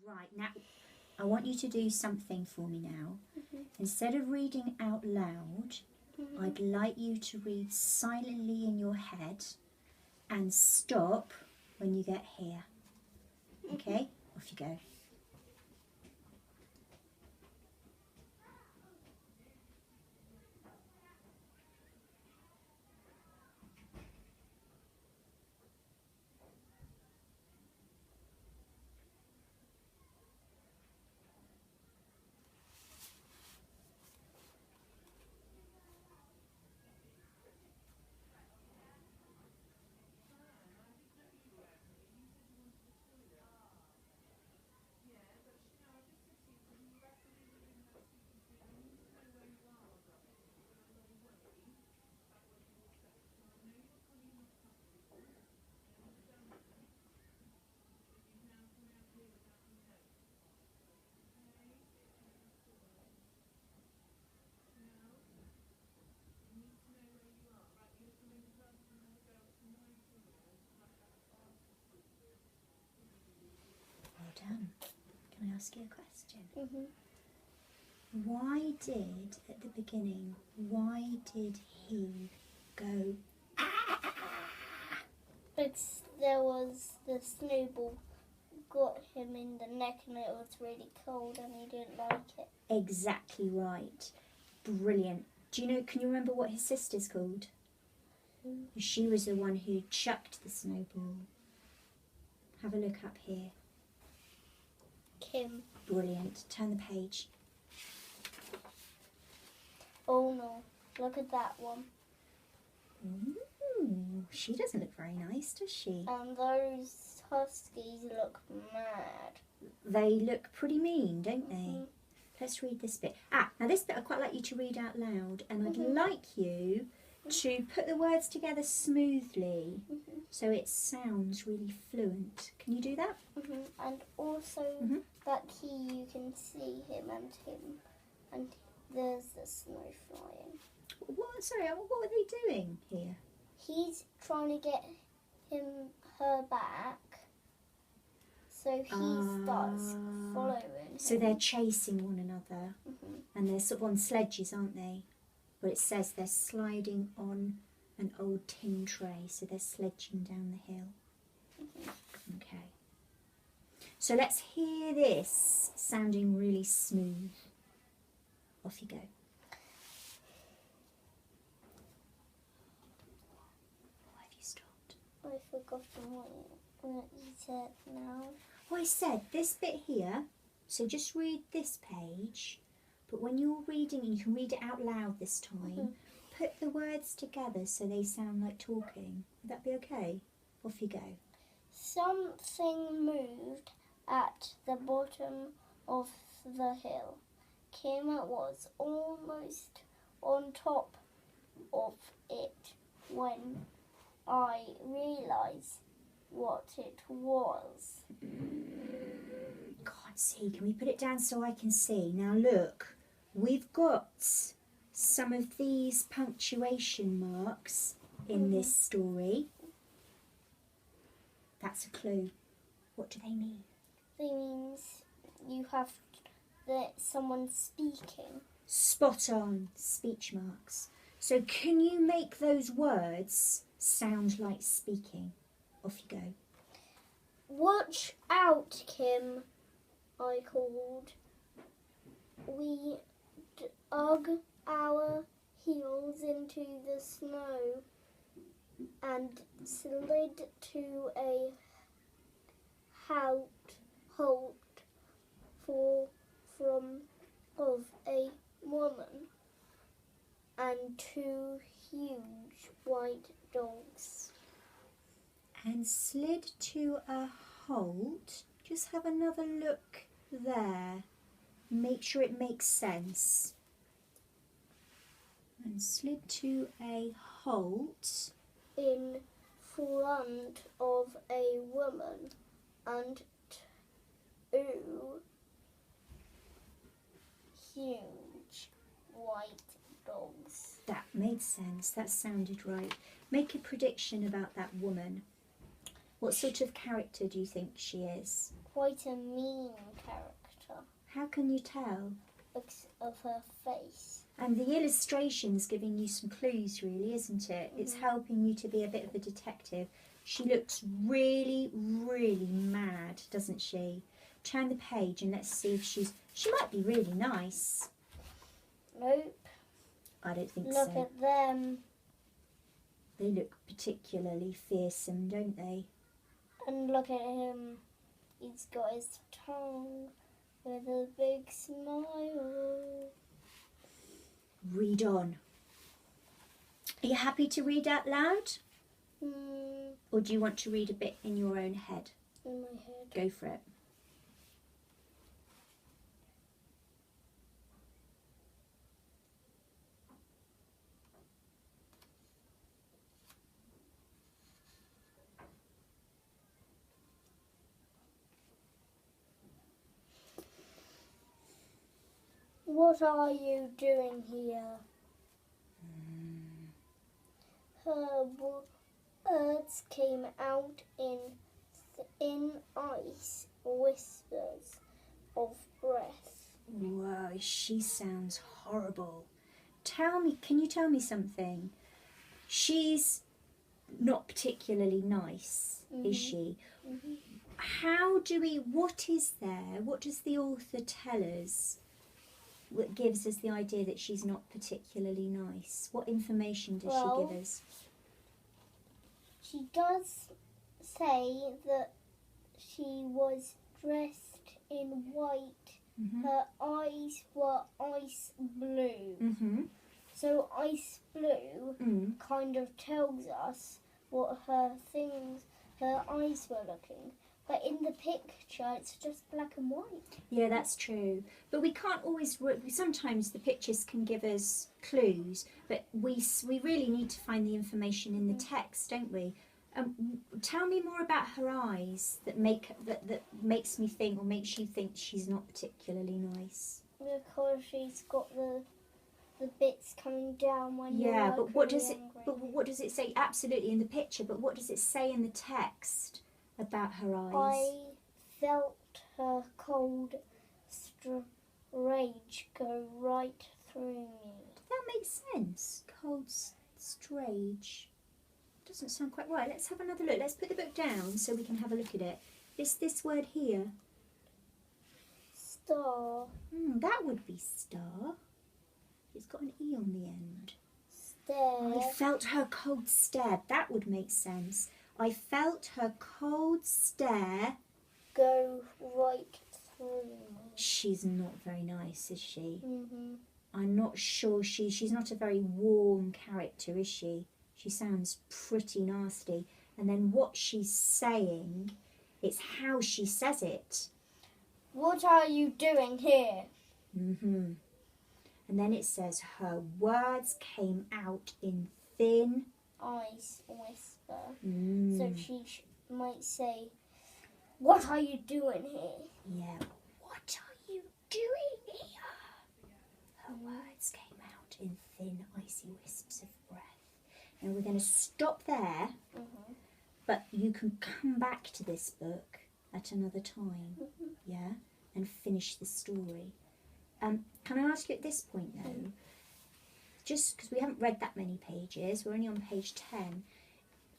Right, now I want you to do something for me now. Instead of reading out loud, I'd like you to read silently in your head and stop when you get here. Okay? Off you go. Well done. Can I ask you a question? Why did, at the beginning, why did he go, Because there was the snowball got him in the neck and it was really cold and he didn't like it. Exactly right. Brilliant. Do you know, can you remember what his sister's called? She was the one who chucked the snowball. Have a look up here. Kim. Brilliant. Turn the page. Oh no, look at that one. Ooh, she doesn't look very nice, does she? And those huskies look mad. They look pretty mean, don't they? Let's read this bit. Now this bit I'd quite like you to read out loud, and I'd like you to put the words together smoothly so it sounds really fluent. Can you do that? And also that key, you can see him, and there's the snow flying. What? Sorry, what were they doing here? He's trying to get her back, so he starts following him. So they're chasing one another, and they're sort of on sledges, aren't they? But it says they're sliding on an old tin tray, so they're sledging down the hill. Okay. So let's hear this sounding really smooth. Off you go. Why have you stopped? I've forgotten what you said now. Well, I said this bit here, so just read this page, but when you're reading, and you can read it out loud this time, put the words together so they sound like talking. Would that be okay? Off you go. Something moved at the bottom of the hill. Kim was almost on top of it when I realised what it was. Can't see. Can we put it down so I can see? Now look, we've got some of these punctuation marks in this story. That's a clue. What do they mean? It means you have someone speaking. Spot on. Speech marks. So can you make those words sound like speaking? Off you go. Watch out, Kim, I called. We dug our heels into the snow and slid to a halt of a woman and two huge white dogs. And slid to a halt. Just have another look there. Make sure it makes sense. And slid to a halt. In front of a woman and two huge white dogs. That made sense. That sounded right. Make a prediction about that woman. What sort of character do you think she is? quite a mean character How can you tell? because of her face. And the illustration's giving you some clues, really, isn't it? It's helping you to be a bit of a detective. She looks really, really mad, doesn't she? Turn the page and let's see if she might be really nice. Nope. I don't think Look so. at them. They look particularly fearsome, don't they? And look at him. He's got his tongue with a big smile. Read on. Are you happy to read out loud? Or do you want to read a bit in your own head? In my head. Go for it. What are you doing here? Her words came out in thin ice whispers of breath. Whoa, she sounds horrible. Can you tell me something? She's not particularly nice, is she? What is there? What does the author tell us that gives us the idea that she's not particularly nice? What information does she give us? She does say that she was dressed in white. Her eyes were ice blue. So ice blue kind of tells us what her eyes were looking. But in the picture, it's just black and white. Yeah, that's true. But we can't always. Sometimes the pictures can give us clues, but we really need to find the information in the text, don't we? Tell me more about her eyes that makes me think, or makes you think she's not particularly nice. Because she's got the bits coming down when you're but what does angry. what does it say? Absolutely in the picture, but what does it say in the text about her eyes? I felt her cold rage go right through me. That makes sense. Cold rage. Doesn't sound quite right. Let's have another look. Let's put the book down so we can have a look at it. This word here. Star. That would be star. It's got an E on the end. Stare. I felt her cold stare. That would make sense. I felt her cold stare go right through me. She's not very nice, is she? I'm not sure she's not a very warm character, is she? She sounds pretty nasty. And then what she's saying, it's how she says it. What are you doing here? And then it says her words came out in thin ice whisper. So she might say, what are you doing here? Yeah, what are you doing here? Her words came out in thin icy wisps of breath. Now we're going to stop there, but you can come back to this book at another time, yeah, and finish the story. Can I ask you at this point though, just because we haven't read that many pages, we're only on page 10,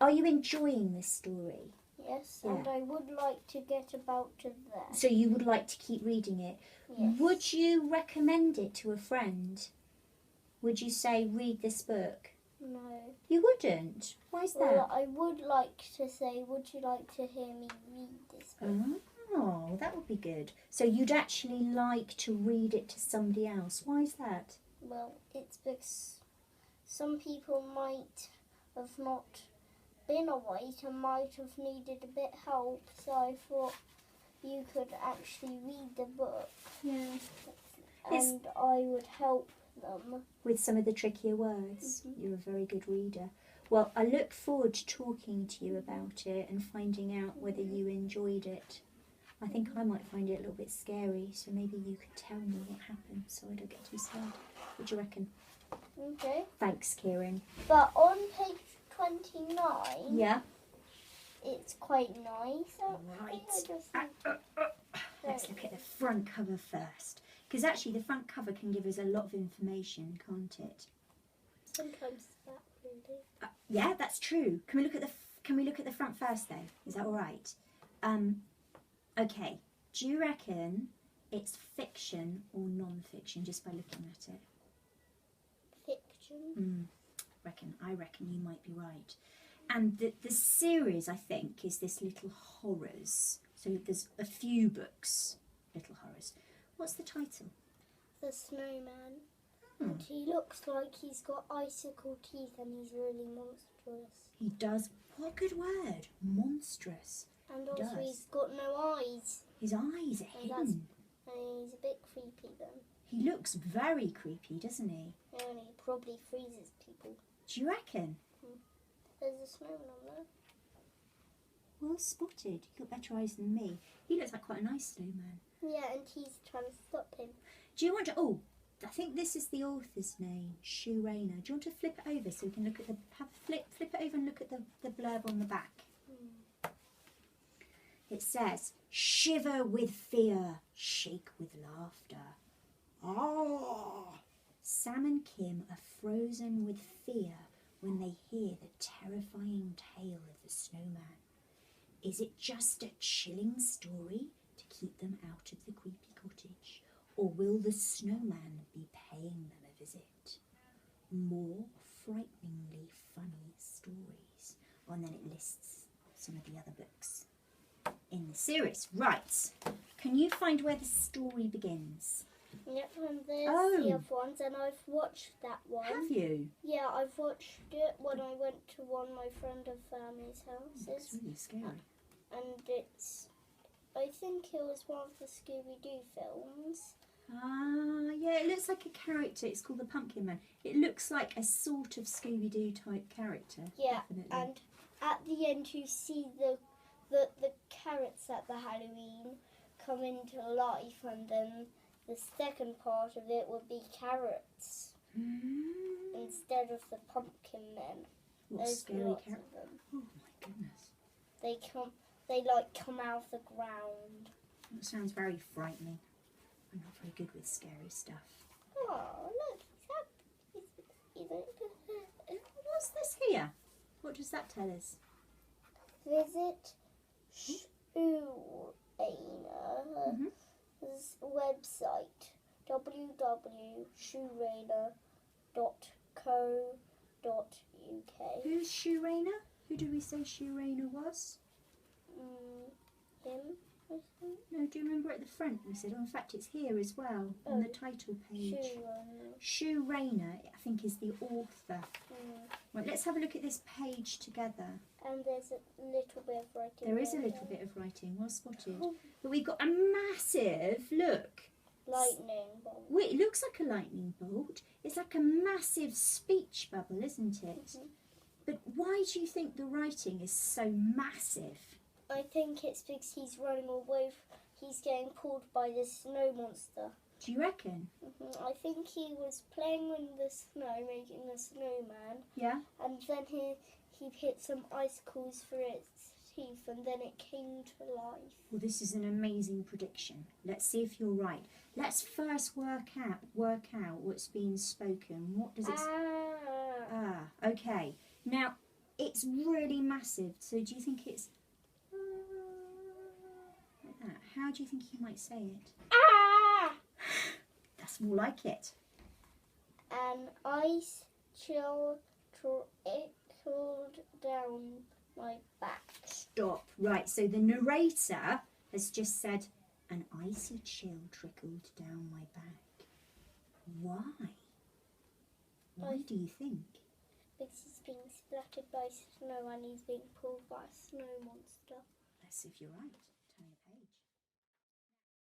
are you enjoying this story? Yes, and I would like to get about to there. So you would like to keep reading it? Yes. Would you recommend it to a friend? Would you say, read this book? No. You wouldn't? Why is that? Well, I would like to say, would you like to hear me read this book? Oh, that would be good. So you'd actually like to read it to somebody else. Why is that? Well, it's because some people might have not been awake and might have needed a bit help. So I thought you could actually read the book. Yeah. And I would help them. With some of the trickier words. You're a very good reader. Well, I look forward to talking to you about it and finding out whether you enjoyed it. I think I might find it a little bit scary, so maybe you could tell me what happened so I don't get too scared. What do you reckon? Okay. Thanks, Kieran. But on page 29, Yeah. it's quite nice. Right. I just Let's look at the front cover first. Because actually the front cover can give us a lot of information, can't it? sometimes that really. Yeah, that's true. Can we look at the front first though? Is that all right? Okay. Do you reckon it's fiction or non-fiction just by looking at it? Fiction. I reckon you might be right. And the series, I think, is this Little Horrors. So there's a few books, Little Horrors. What's the title? The Snowman. And he looks like he's got icicle teeth and he's really monstrous. He does. What a good word. Monstrous. And also does. he's got no eyes. His eyes are hidden. And he's a bit creepy then. He looks very creepy, doesn't he? And he probably freezes people. Do you reckon? There's a snowman on there. Well spotted. You've got better eyes than me. He looks like quite a nice snowman. Yeah, and he's trying to stop him. Do you want to... Oh, I think this is the author's name, Sue Rayner. Do you want to flip it over so we can look at the... Flip it over and look at the blurb on the back. It says, shiver with fear, shake with laughter. Ah! Sam and Kim are frozen with fear when they hear the terrifying tale of the snowman. Is it just a chilling story to keep them out of the creepy cottage? Or will the snowman be paying them a visit? More frighteningly funny stories. Oh, and then it lists some of the other books in the series. Right. Can you find where the story begins? Yep, and there's the other ones, and I've watched that one. Have you? Yeah, I've watched it when I went to one of my friend and family's houses. It's really scary. And it's, I think it was one of the Scooby-Doo films. Ah, yeah, it looks like a character. It's called the Pumpkin Man. It looks like a sort of Scooby-Doo type character. Yeah, definitely. and at the end you see the carrots at the Halloween come into life, and then the second part of it would be carrots instead of the pumpkin men. What There's scary lots character? of them. Oh my goodness. They come out of the ground. That sounds very frightening. I'm not very good with scary stuff. Oh, look, What's this here? What does that tell us? Visit Shoeraner's website, www.shoeraner.co.uk. Who's Sue Rayner? Who did we say Sue Rayner was? Him, I think. No, do you remember at the front we said? Oh, in fact, it's here as well on the title page. Sue Rayner, I think, is the author. Right, let's have a look at this page together. And there's a little bit of writing. There is a little bit of writing, well spotted. But we've got a massive, look. Lightning bolt. Wait, it looks like a lightning bolt. It's like a massive speech bubble, isn't it? But why do you think the writing is so massive? I think it's because he's running away. He's getting pulled by the snow monster. Do you reckon? I think he was playing in the snow, making a snowman. Yeah. And then he hit some icicles for its teeth, and then it came to life. Well, this is an amazing prediction. Let's see if you're right. Let's first work out what's being spoken. What does it? Okay. Now it's really massive. So do you think it's like that? How do you think he might say it? That's more like it. An ice chill trickled down my back. Stop. Right, so the narrator has just said, an icy chill trickled down my back. Why? Why do you think? Because he's being splattered by snow and he's being pulled by a snow monster. Let's see if you're right.